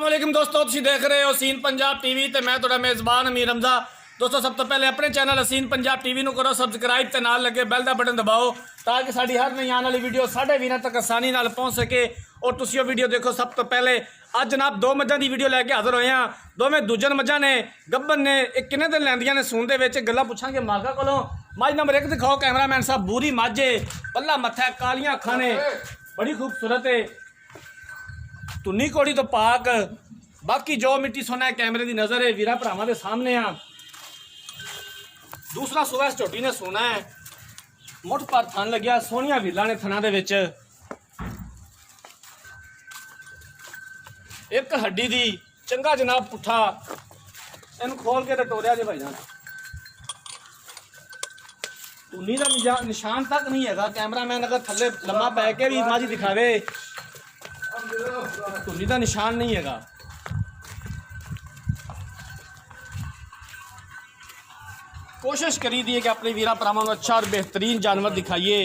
अस्सलाम वालेकुम दोस्तों, तुसीं देख रहे हो सीन पंजाब टीवी ते मैं तुहाडा मेज़बान अमीर हमजा। दोस्तों सब तो पहले अपने चैनल सीन पंजाब टीवी नूं करो सब्सक्राइब ते नाल लगे बैल दा बटन दबाओ ताकि साडी हर नई आने वाली वीडियो साढ़े वीरां तक आसानी नाल पहुंच सके और तुसीं वो वीडियो देखो। सब तो पहले अज जनाब दो मझां दी वीडियो लैके हाज़र होए हां। दोवें दूजन मझां ने गब्बन ने एक किन्ने दिन लैंदियां ने सून दे विच गल्लां पुछांगे मालका कोलों। मझ नंबर 1 दिखाओ कैमरामैन साहब, बूरी मझ है, पल्ला मत्था है, कालियां अखां ने, बड़ी खूबसूरत है, धुन्नी कोड़ी तो पाक, बाकी जो मिट्टी सोना है कैमरे की नज़र है वीरा भरावां दे सामने आ। दूसरा सुबह इस झोटी ने सोना है, मुठ पर थन लग्या, सोहनिया विला ने थना दे विच, एक हड्डी दी चंगा जनाब पुट्ठा, इन खोल के तो टोरिया जे भाई जान, धुन्नी का निशान तक नहीं है। कैमरामैन अगर थले लम्मा पै के भी माजी दिखावे, धुन्नी का निशान नहीं है। कोशिश करी दी है कि अपने वीरा भरावां को अच्छा और बेहतरीन जानवर दिखाइए।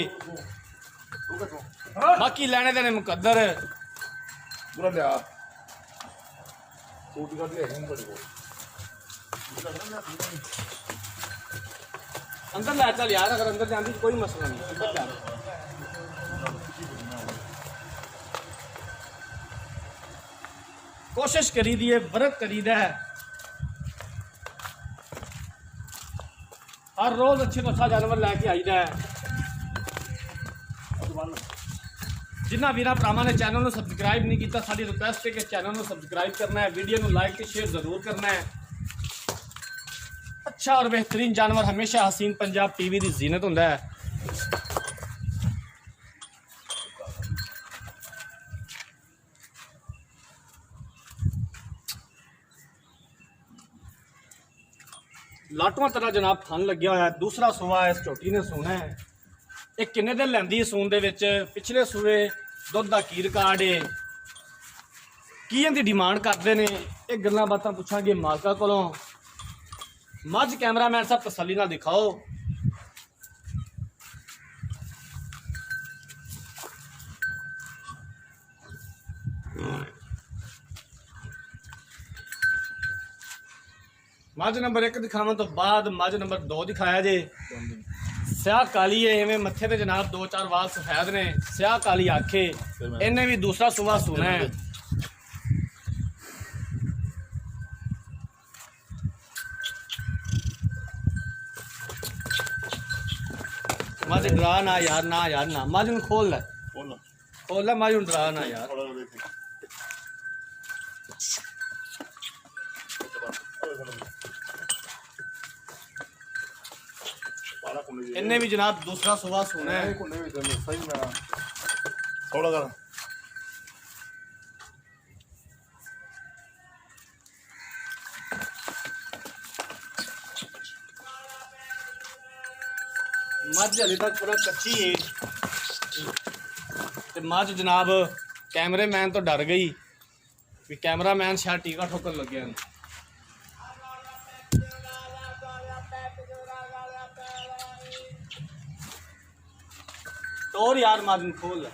बाकी लेने देने मुकद्दर अंदर लै चल यार, अगर अंदर जाने कोई मसला नहीं, अंदर लै कोशिश करी दी है, वर्क करी दा है, हर रोज़ अच्छे तो अच्छा जानवर लैके आईदा है। जिन्होंने वीर भरावां ने चैनल को सबसक्राइब नहीं किया, साडी रिक्वेस्ट है कि चैनल को सबसक्राइब करना है, वीडियो को लाइक और शेयर जरूर करना है। अच्छा और बेहतरीन जानवर हमेशा हसीन पंजाब टीवी की जीनत होंदा है। लाटवां तरह जनाब थन लग्या होया। दूसरा सुबह इस झोटी ने सोना है, एक किन्ने दिन लैंदी सून दे विच, पिछले सूबे दुध का की रिकार्ड है, की इहदी डिमांड करते हैं, ये गल्लां बातां पुछांगे मालका कोलों। मझ कैमरामैन साहब तसल्ली नाल दिखाओ। मझ नंबर 1 दिखावन तो बाद मझ नंबर 2 दिखाया जे। स्याह काली है, इवें मत्थे ते जनाब 2-4 वाल सफेद ने, स्याह काली आखे, इन्हें भी दूसरा सुबह सुना है। मझ डरा ना यार, ना यार ना, मझ नूं खोल लै, खोल लै मझ नूं, डरा ना यार। इन्हें भी जनाब दूसरा सुबह सोना है। मझ हले तक पूरा कच्ची है, ते मझ जनाब कैमरे मैन तो डर गई भी कैमरा मैन शायद टीका ठोकर लगे हैं। और यार माजन खोल है।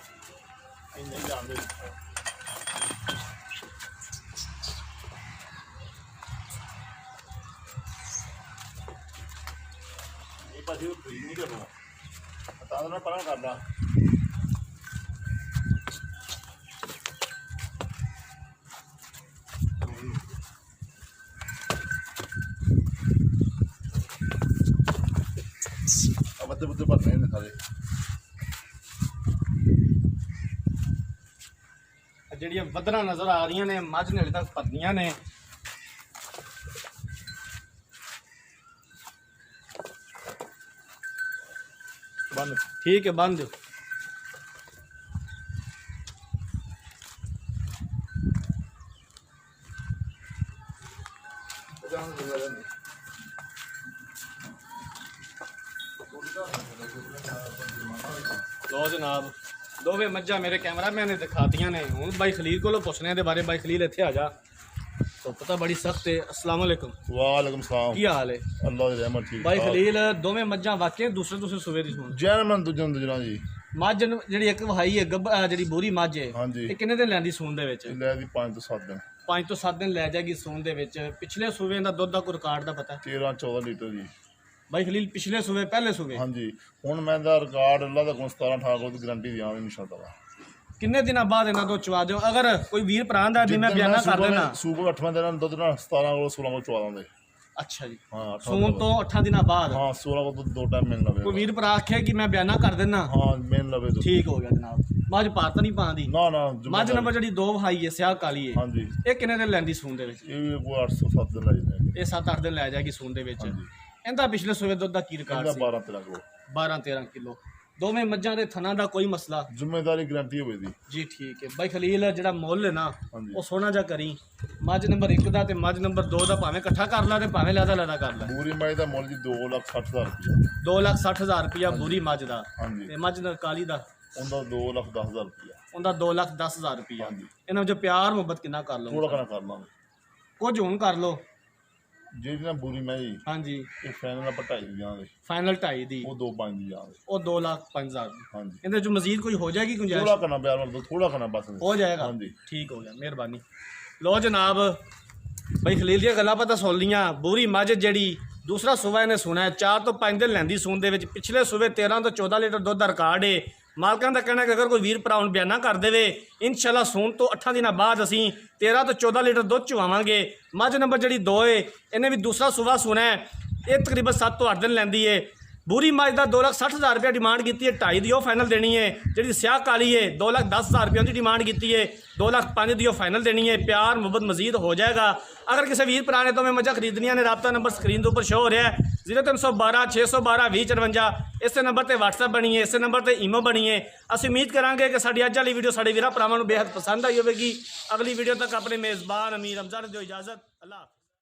ਜਿਹੜੀਆਂ ਵਧਣਾ ਨਜ਼ਰ ਆ ਰਹੀਆਂ ਨੇ ਮੱਝ ਨੇ ਹਲੇ ਤੱਕ ਭਰਨੀਆਂ ਨੇ। बंद ठीक है, बंद। लो जनाब दोवें मझां मेरे कैमरामैन ने दिखातियां ने। हुण भाई खलील को पुछने दे बारे। भाई खलील इत्थे आ जा, तो पता बड़ी सख्त है। अस्सलाम वालेकुम। वालेकुम सलाम। की हाल है? अल्लाह दी रहमत ठीक। भाई खलील दोवें मझां वाकई दूसरे सूबे दी सुन जैनमन दूजना जी। मझ ਜਿਹੜੀ ਇੱਕ ਵਹਾਈ ਹੈ ਗੱਬ ਜਿਹੜੀ ਬੂਰੀ ਮੱਝ ਹੈ, ਹਾਂਜੀ ਇਹ ਕਿੰਨੇ ਦਿਨ ਲੈਂਦੀ ਸੂਣ ਦੇ ਵਿੱਚ? ਲੈ ਦੀ 5 ਤੋਂ 7 ਦਿਨ। 5 ਤੋਂ 7 ਦਿਨ ਲੈ ਜਾਏਗੀ ਸੂਣ ਦੇ ਵਿੱਚ। ਪਿਛਲੇ ਸੂਬੇ ਦਾ ਦੁੱਧ ਦਾ ਕੋਈ ਰਿਕਾਰਡ ਦਾ ਪਤਾ? 13-14 ਲੀਟਰ ਜੀ। ਬਾਈ ਖਲੀਲ ਪਿਛਲੇ ਸੂਬੇ ਪਹਿਲੇ ਸੂਬੇ ਹਾਂਜੀ ਹੁਣ ਮੈਂ ਦਾ ਰਿਕਾਰਡ ਅੱਲਾ ਦਾ ਕੋਲ 17-18 ਕੋਲ ਦੀ ਗਾਰੰਟੀ ਦਿਆਂ ਇਨਸ਼ਾਅੱਲਾ। ਕਿੰਨੇ ਦਿਨਾਂ ਬਾਅਦ ਇਹਨਾਂ ਤੋਂ ਚਵਾ ਦਿਓ? ਅਗਰ ਕੋਈ ਵੀਰ ਭਰਾ ਦਾ ਵੀ ਮੈਂ ਬਿਆਨਾ ਕਰ ਦੇਣਾ ਸੂਬਾ 8ਵਾਂ ਦਿਨ ਦੁੱਧ ਨਾਲ 17 ਕੋਲ 16 ਕੋਲ ਚਵਾ ਦਾਂਗੇ। ਅੱਛਾ ਜੀ, ਹਾਂ ਸੂਣ ਤੋਂ 8 ਦਿਨਾਂ ਬਾਅਦ ਹਾਂ 16 ਕੋਲ ਦੁੱਧ 2 ਟਾਈਮ ਮਿਲ ਲਵੇ। ਕੋਈ ਵੀਰ ਭਰਾ ਆਖੇ ਕਿ ਮੈਂ ਬਿਆਨਾ ਕਰ ਦੇਣਾ, ਹਾਂ ਮਿਲ ਲਵੇ ਦੁੱਧ। ਠੀਕ ਹੋ ਗਿਆ ਜਨਾਬ। ਮੱਝ ਭਾਰਤ ਨਹੀਂ ਪਾਉਂਦੀ? ਨਾ ਨਾ ਮੱਝ ਨੰਬਰ ਜਿਹੜੀ 2 ਵਹਾਈ ਹੈ ਸਿਆਹ ਕਾਲੀ ਹੈ, ਹਾਂਜੀ ਇਹ ਕਿੰਨੇ ਦਿਨ ਲੈਂਦੀ ਸੂਣ ਦੇ ਵਿੱਚ? ਇਹ ਵੀ ਕੋਈ 807 ਦਿਨ ਲੱਗ ਜਾਣਗੇ। ਇਹ 7-8 ਦਿਨ ਲੈ ਜਾਏਗੀ ਸੂਣ ਦੇ ਵਿੱਚ। ਹਾਂਜੀ। ਇਹਦਾ ਪਿਛਲੇ ਸੂਬੇ ਦੁੱਧ ਦਾ ਕੀ ਰਿਕਾਰਡ ਇਹਦਾ ਸੀ? 12-13 ਕੋਲ 12-13 ਕਿਲੋ। ਦੋਵੇਂ ਮੱਝਾਂ ਦੇ ਥਣਾ ਦਾ ਕੋਈ ਮਸਲਾ? ਜ਼ਿੰਮੇਵਾਰੀ ਗਾਰੰਟੀ ਹੋਵੇ ਦੀ ਜੀ ਠੀਕ ਹੈ ਬਾਈ ਖਲੀਲ। ਜਿਹੜਾ ਮੁੱਲ ਹੈ ਨਾ ਹਾਂਜੀ। ਉਹ ਸੋਹਣਾ ਜਿਹਾ ਕਰੀ। ਮੱਝ ਨੰਬਰ 1 ਦਾ ਤੇ ਮੱਝ ਨੰਬਰ 2 ਦਾ ਭਾਵੇਂ ਇਕੱਠਾ ਕਰ ਲਾ ਤੇ ਭਾਵੇਂ ਲੈਦਾ ਕਰ ਲਾ। ਬੂਰੀ ਮਾਈ ਦਾ ਮੁੱਲ ਜੀ 2,60,000 ਰੁਪਇਆ। 2,60,000 ਰੁਪਇਆ ਬੂਰੀ ਮੱਝ ਦਾ। ਹਾਂਜੀ ਤੇ ਮੱਝ ਨਾਲ ਕਾਲੀ ਦਾ ਉਹਦਾ 2,10,000 ਰੁਪਇਆ। ਉਹਦਾ 2,10,000 ਰੁਪਇਆ। ਹਾਂਜੀ। ਇਹਨਾਂ ਵਿੱਚ ਪਿਆਰ ਮੁਹੱਬਤ ਕਿੰਨਾ ਕਰ ਲਓ? ਥੋੜਾ ਕਣਾ ਕਰ ਲਾਂਗੇ ਕੁਝ ਹੁਣ ਕਰ ਲਓ। ਜਿਹੜੀ ਨਾ ਬੂਰੀ ਮਾਈ ਹਾਂਜੀ ਇਹ ਫਾਈਨਲ ਆਪਾਂ 2.5 ਦੀ ਜਾਵਾਂਗੇ। ਫਾਈਨਲ 2.5 ਦੀ, ਉਹ 2,5 ਦੀ ਜਾਵਾਂਗੇ। ਉਹ 2,05,000 ਦੀ। ਹਾਂਜੀ ਇਹਦੇ ਚ ਮਜ਼ੀਦ ਕੋਈ ਹੋ ਜਾਏਗੀ ਗੁੰਜਾਇਸ਼? ਥੋੜਾ ਕਣਾ ਬਿਆਰ ਵਾਲਾ ਥੋੜਾ ਕਣਾ ਬਸ ਹੋ ਜਾਏਗਾ। ਹਾਂਜੀ ਠੀਕ ਹੋ ਗਿਆ, ਮਿਹਰਬਾਨੀ। ਲੋ ਜਨਾਬ ਬਈ ਖਲੀਲ ਦੀਆਂ ਗੱਲਾਂ ਪਤਾ ਸੁਣ ਲੀਆਂ। ਬੂਰੀ ਮੱਝ ਜਿਹੜੀ ਦੂਸਰਾ ਸੂਬਾ ਇਹਨੇ ਸੁਣਾ 4 ਤੋਂ 5 ਦਿਨ ਲੈਂਦੀ ਸੂਣ ਦੇ ਵਿੱਚ। ਪਿਛਲੇ ਸੂਬੇ 13 ਤੋਂ 14 ਲੀਟਰ ਦੁੱਧ ਦਾ ਰਿਕਾਰਡ ਏ। ਮਾਲਕਾਂ ਦਾ ਕਹਿਣਾ ਕਿ ਅਗਰ ਕੋਈ ਵੀਰ ਭਰਾ ਹੁਣ ਬਿਆਨਾ ਕਰ ਦੇਵੇ ਇਨਸ਼ਾਅੱਲਾ ਸੂਣ ਤੋਂ 8 ਦਿਨਾਂ ਬਾਅਦ ਅਸੀਂ 13 ਤੋਂ 14 ਲੀਟਰ ਦੁੱਧ ਚਵਾਵਾਂਗੇ। ਮੱਝ ਨੰਬਰ ਜਿਹੜੀ 2 ਏ ਇਹਨੇ ਵੀ ਦੂਸਰਾ ਸੂਬਾ ਸੁਣਾ ਹੈ। ਇਹ ਤਕਰੀਬਨ 7 ਤੋਂ 8 ਦਿਨ ਲੈਂਦੀ ਏ। ਬੂਰੀ ਮੱਝ ਦਾ 2,60,000 ਰੁਪਇਆ ਡਿਮਾਂਡ ਕੀਤੀ ਹੈ, 2.5 ਦੀ ਉਹ ਫਾਈਨਲ ਦੇਣੀ ਹੈ। ਜਿਹੜੀ ਸਿਆਹ ਕਾਲੀ ਹੈ 2,10,000 ਰੁਪਏ ਦੀ ਡਿਮਾਂਡ ਕੀਤੀ ਹੈ, 2,05,000 ਦੀ ਉਹ ਫਾਈਨਲ ਦੇਣੀ ਹੈ। ਪਿਆਰ ਮੁਹੱਬਤ ਮਜ਼ੀਦ ਹੋ ਜਾਏਗਾ। ਅਗਰ ਕਿਸੇ ਵੀਰ ਭਰਾ ਨੇ ਤੋਂ ਮੈਂ ਮੱਝਾਂ ਖਰੀਦਣੀਆਂ ਨੇ ਰਾਬਤਾ ਨੰਬਰ ਸਕਰੀਨ ਦੇ ਉੱਪਰ ਸ਼ੋ ਹੋ ਰਿਹਾ ਹੈ 0312 612 2054। ਇਸੇ ਨੰਬਰ ਤੇ WhatsApp ਬਣੀ ਹੈ, ਇਸੇ ਨੰਬਰ ਤੇ ਈਮੋ ਬਣੀ ਹੈ। ਅਸੀਂ ਉਮੀਦ ਕਰਾਂਗੇ ਕਿ ਸਾਡੀ ਅੱਜ ਵਾਲੀ ਵੀਡੀਓ ਸਾਡੇ ਵੀਰਾਂ ਭਰਾਵਾਂ ਨੂੰ ਬੇहद ਪਸੰਦ ਆਈ ਹੋਵੇਗੀ। ਅਗਲੀ ਵੀਡੀਓ ਤੱਕ ਆਪਣੇ ਮੇਜ਼ਬਾਨ ਅਮੀਰ ਰਮਜ਼ਾਨ ਦਿਓ ਇਜਾਜ਼ਤ। ਅੱਲਾਹ।